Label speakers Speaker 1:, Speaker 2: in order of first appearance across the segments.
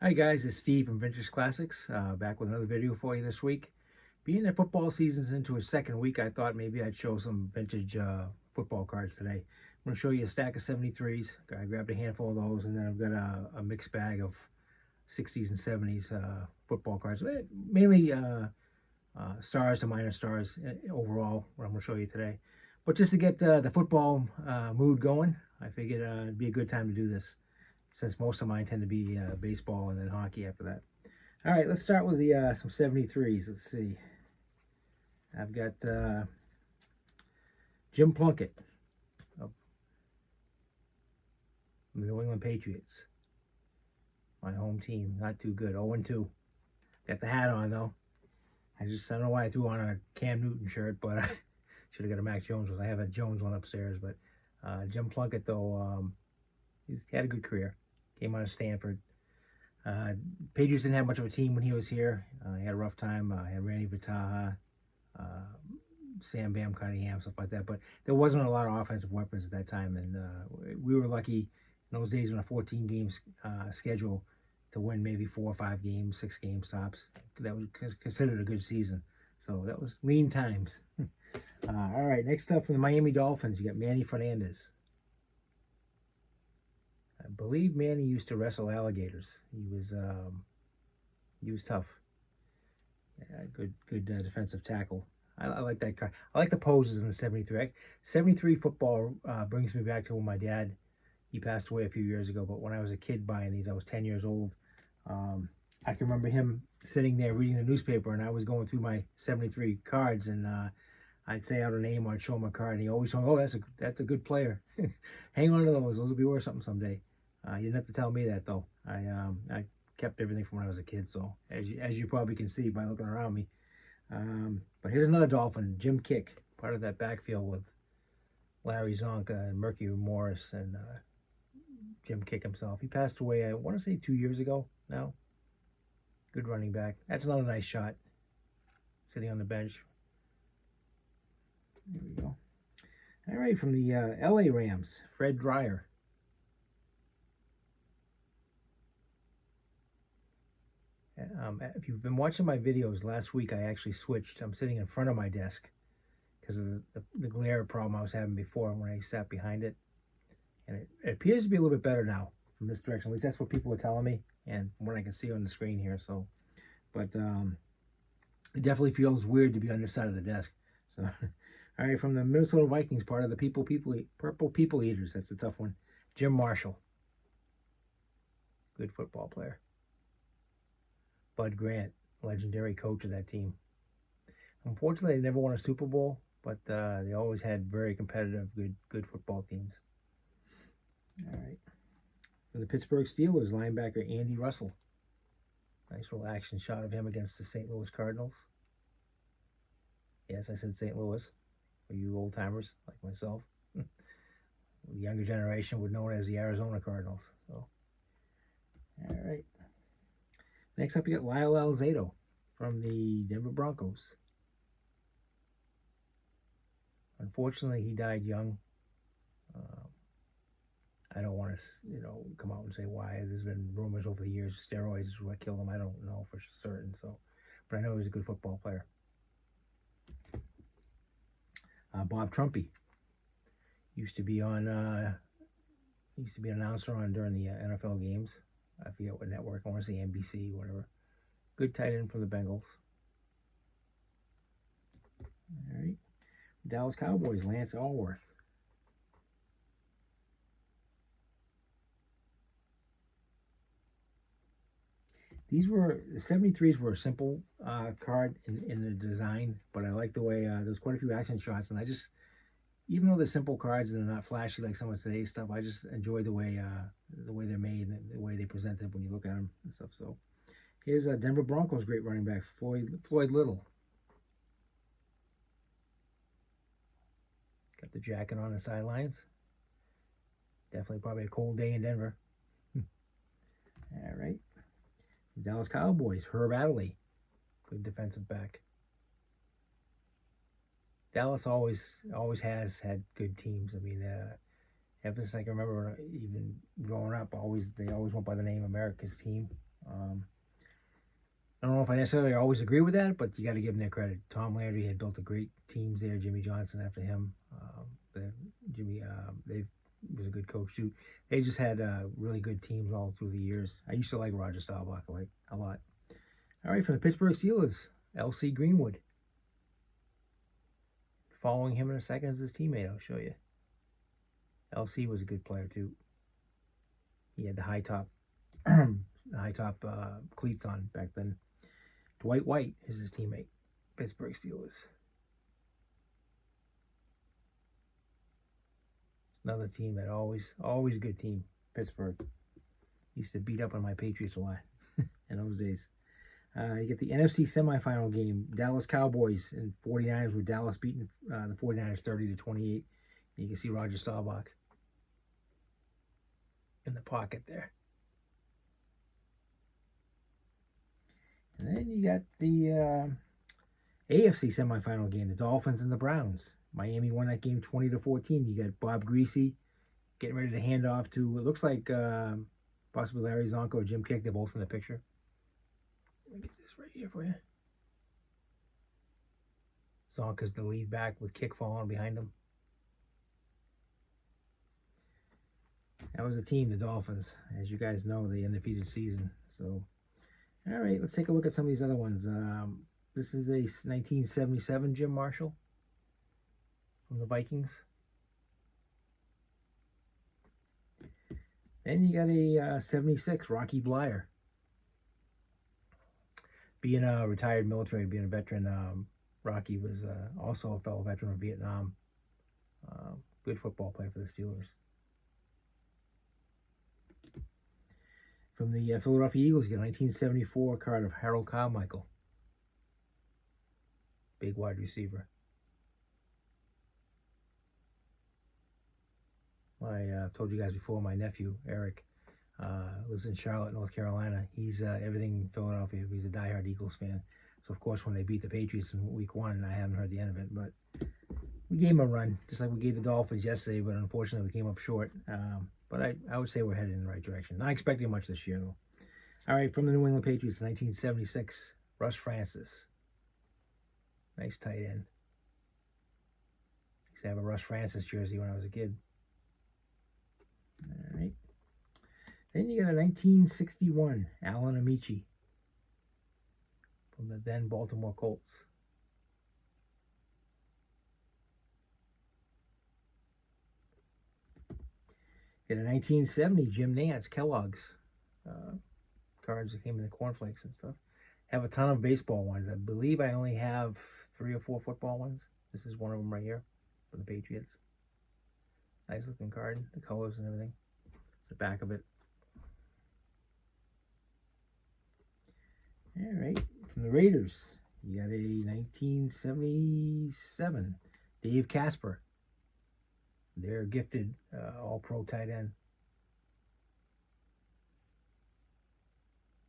Speaker 1: Hi guys, it's Steve from Vintage Classics, back with another video for you this week. Being that football season's into its second week, I thought maybe I'd show some vintage football cards today. I'm going to show you a stack of 73s. I grabbed a handful of those, and then I've got a mixed bag of 60s and 70s football cards. Mainly stars to minor stars overall, what I'm going to show you today. But just to get the football mood going, I figured it'd be a good time to do this, since most of mine tend to be baseball and then hockey after that. All right, let's start with the some 73s. Let's see. I've got Jim Plunkett of the New England Patriots. My home team, not too good, 0-2. Got the hat on though. I don't know why I threw on a Cam Newton shirt, but I should have got a Mac Jones one. I have a Jones one upstairs, but Jim Plunkett though, he's had a good career. Came out of Stanford. Patriots didn't have much of a team when he was here. He had a rough time. Had Randy Vitaha, Sam Bam Cunningham, stuff like that. But there wasn't a lot of offensive weapons at that time, and we were lucky in those days on a 14-game schedule to win maybe 4 or 5 games, 6 games tops. That was considered a good season. So that was lean times. All right, next up from the Miami Dolphins, you got Manny Fernandez. I believe Manny used to wrestle alligators. He was tough. Yeah, good defensive tackle. I like that card. I like the poses in the 73. 73 football brings me back to when my dad, he passed away a few years ago, but when I was a kid buying these, I was 10 years old. I can remember him sitting there reading the newspaper, and I was going through my 73 cards, and I'd say out a name, or I'd show him a card, and he always told me, "Oh, that's a good player. Hang on to those. Those will be worth something someday." You didn't have to tell me that though. I kept everything from when I was a kid, so as you probably can see by looking around me. But here's another Dolphin, Jim Kick, part of that backfield with Larry Zonka and Mercury Morris and Jim Kick himself. He passed away, I want to say 2 years ago now. Good running back. That's another nice shot, sitting on the bench. There we go. All right, from the LA Rams, Fred Dryer. If you've been watching my videos last week, I actually switched. I'm sitting in front of my desk because of the glare problem I was having before when I sat behind it. And it appears to be a little bit better now from this direction. At least that's what people were telling me, and from what I can see on the screen here. So, but it definitely feels weird to be on this side of the desk. So, all right, from the Minnesota Vikings, part of the Purple People Eaters. That's a tough one. Jim Marshall, good football player. Bud Grant, legendary coach of that team. Unfortunately, they never won a Super Bowl, but they always had very competitive, good football teams. All right. For the Pittsburgh Steelers, linebacker Andy Russell. Nice little action shot of him against the St. Louis Cardinals. Yes, I said St. Louis, for you old-timers like myself. The younger generation would know it as the Arizona Cardinals. So, all right. Next up, you got Lyle Alzado from the Denver Broncos. Unfortunately, he died young. I don't want to, come out and say why. There's been rumors over the years steroids is what killed him. I don't know for certain. So, but I know he was a good football player. Bob Trumpy used to be on. Used to be an announcer on during the NFL games. I forget what network. I want to say NBC, whatever. Good tight end from the Bengals. All right. Dallas Cowboys, Lance Allworth. The 73s were a simple card in the design, but I like the way there's quite a few action shots, and even though they're simple cards and they're not flashy like some of today's stuff, I just enjoy the way they're made and the way they present it when you look at them and stuff. So here's Denver Broncos great running back Floyd Little. Got the jacket on the sidelines. Definitely probably a cold day in Denver. All right. Dallas Cowboys, Herb Adderley, good defensive back. Dallas always has had good teams. I mean, ever since I can remember, even growing up, they always went by the name America's team. I don't know if I necessarily always agree with that, but you got to give them their credit. Tom Landry had built a great teams there. Jimmy Johnson after him. They was a good coach too. They just had really good teams all through the years. I used to like Roger Staubach a lot. All right, from the Pittsburgh Steelers, L.C. Greenwood. Following him in a second as his teammate, I'll show you. L.C. was a good player too. He had the high top, cleats on back then. Dwight White is his teammate. Pittsburgh Steelers. Another team that always a good team. Pittsburgh. Used to beat up on my Patriots a lot in those days. You get the NFC semifinal game. Dallas Cowboys and 49ers, with Dallas beating the 49ers 30-28. You can see Roger Staubach in the pocket there. And then you got the AFC semifinal game, the Dolphins and the Browns. Miami won that game 20-14. You got Bob Greasy getting ready to hand off to, it looks like possibly Larry Zonko or Jim Kick. They're both in the picture. Let me get this right here for you. Zonka's the lead back with Kick falling behind him. That was a team, the Dolphins. As you guys know, the undefeated season. So, all right, let's take a look at some of these other ones. This is a 1977 Jim Marshall from the Vikings. Then you got a 76 Rocky Blyer. Being a retired military, being a veteran, Rocky was also a fellow veteran of Vietnam. Good football player for the Steelers. From the Philadelphia Eagles, you get a 1974 card of Harold Carmichael. Big wide receiver. I've told you guys before, my nephew, Eric, lives in Charlotte, North Carolina. He's everything Philadelphia. He's a diehard Eagles fan. So, of course, when they beat the Patriots in week 1, I haven't heard the end of it. But we gave him a run, just like we gave the Dolphins yesterday. But unfortunately, we came up short. But I would say we're headed in the right direction. Not expecting much this year, though. All right, from the New England Patriots, 1976, Russ Francis. Nice tight end. Used to have a Russ Francis jersey when I was a kid. All right. Then you got a 1961 Alan Amici from the then Baltimore Colts. Got a 1970 Jim Nantz Kellogg's cards that came in the cornflakes and stuff. Have a ton of baseball ones. I believe I only have 3 or 4 football ones. This is one of them right here for the Patriots. Nice looking card, the colors and everything. It's the back of it. All right, from the Raiders, you got a 1977 Dave Casper. They're gifted all-pro tight end.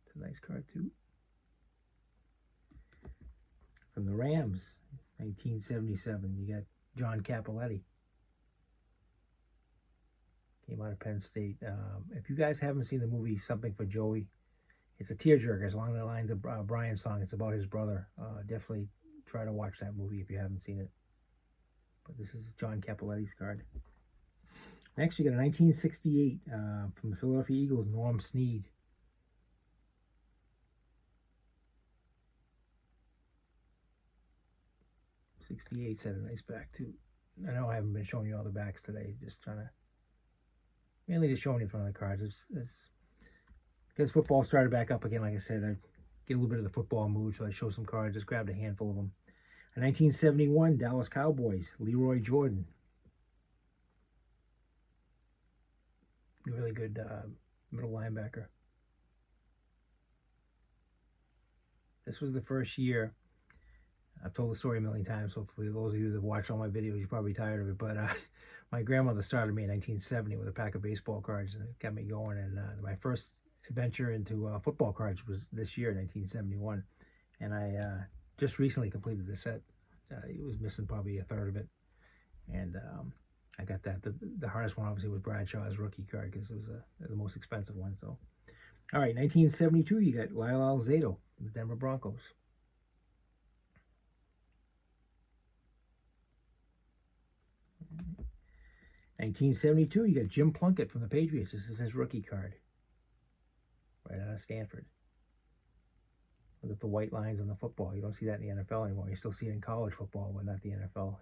Speaker 1: It's a nice card too. From the Rams, 1977, you got John Cappelletti. Came out of Penn State. If you guys haven't seen the movie Something for Joey, it's a tearjerker. It's along the lines of Brian's song. It's about his brother. Definitely try to watch that movie if you haven't seen it. But this is John Cappelletti's card. Next, you got a 1968 from the Philadelphia Eagles, Norm Snead. '68's had a nice back too. I know I haven't been showing you all the backs today. Just trying to, mainly just showing you front of the cards. It's because football started back up again. Like I said, I get a little bit of the football mood, so I show some cards. Just grabbed a handful of them. A 1971 Dallas Cowboys, Leroy Jordan. Really good middle linebacker. This was the first year. I've told the story a million times, so for those of you that watch all my videos, you're probably tired of it, but my grandmother started me in 1970 with a pack of baseball cards, and it got me going, and my first adventure into football cards was this year, 1971, and I just recently completed the set. It was missing probably a third of it, and I got that. The hardest one, obviously, was Bradshaw's rookie card, because it was the most expensive one, so. All right, 1972, you got Lyle Alzado, the Denver Broncos. 1972, you got Jim Plunkett from the Patriots. This is his rookie card. Right out of Stanford. Look at the white lines on the football. You don't see that in the NFL anymore. You still see it in college football, but not the NFL.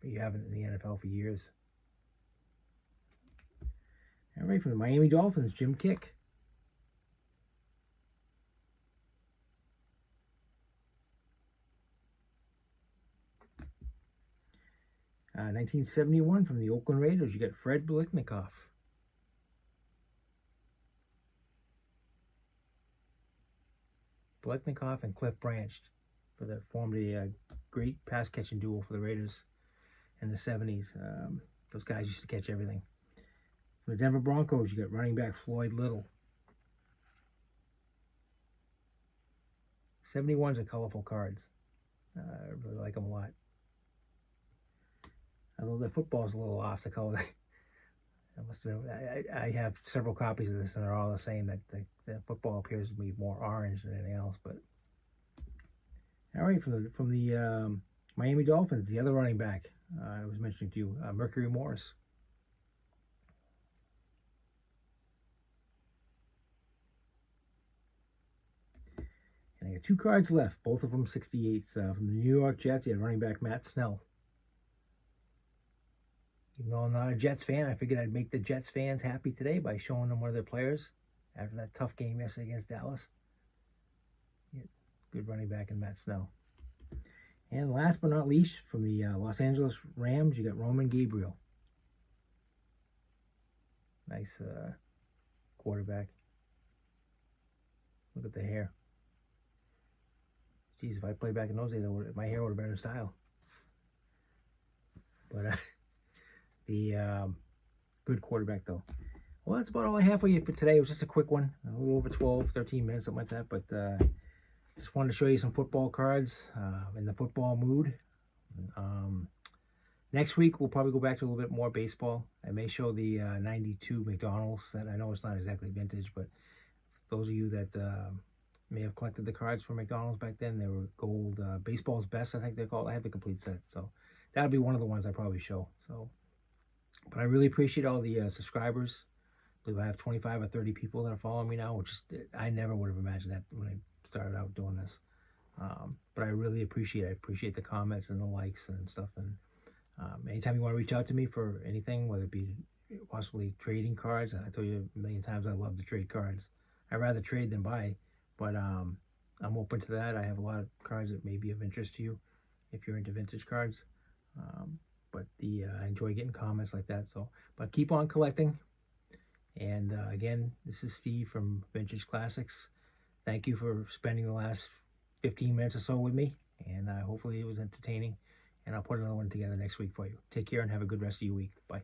Speaker 1: You haven't in the NFL for years. All right, from the Miami Dolphins, Jim Kick. Uh, 1971 from the Oakland Raiders, you got Fred Biletnikoff. Biletnikoff and Cliff Branch formed a great pass catching duo for the Raiders in the 70s. Those guys used to catch everything. From the Denver Broncos, you got running back Floyd Little. 71s are colorful cards. I really like them a lot. Although the football's a little off the color. I have several copies of this and they're all the same. That the football appears to be more orange than anything else. But all right, from the Miami Dolphins, the other running back I was mentioning to you, Mercury Morris. And I got two cards left, both of them 68s. From the New York Jets, you had running back Matt Snell. Even though I'm not a Jets fan, I figured I'd make the Jets fans happy today by showing them one of their players after that tough game yesterday against Dallas. Yeah, good running back in Matt Snell. And last but not least, from the Los Angeles Rams, you got Roman Gabriel. Nice quarterback. Look at the hair. Geez, if I played back in those days, my hair would have been in style. But the good quarterback, though. Well, that's about all I have for you for today. It was just a quick one. A little over 12, 13 minutes, something like that. But just wanted to show you some football cards in the football mood. Next week, we'll probably go back to a little bit more baseball. I may show the 92 McDonald's. That I know it's not exactly vintage, but those of you that may have collected the cards from McDonald's back then, they were gold. Baseball's Best, I think they're called. I have the complete set. So that'll be one of the ones I probably show. So, but I really appreciate all the subscribers. I believe I have 25 or 30 people that are following me now, which is, I never would have imagined that when I started out doing this. But I really appreciate it. I appreciate the comments and the likes and stuff. And anytime you want to reach out to me for anything, whether it be possibly trading cards, I told you a million times I love to trade cards. I'd rather trade than buy, but I'm open to that. I have a lot of cards that may be of interest to you if you're into vintage cards. But I enjoy getting comments like that. So, but keep on collecting. And again, this is Steve from Vintage Classics. Thank you for spending the last 15 minutes or so with me. And hopefully it was entertaining. And I'll put another one together next week for you. Take care and have a good rest of your week. Bye.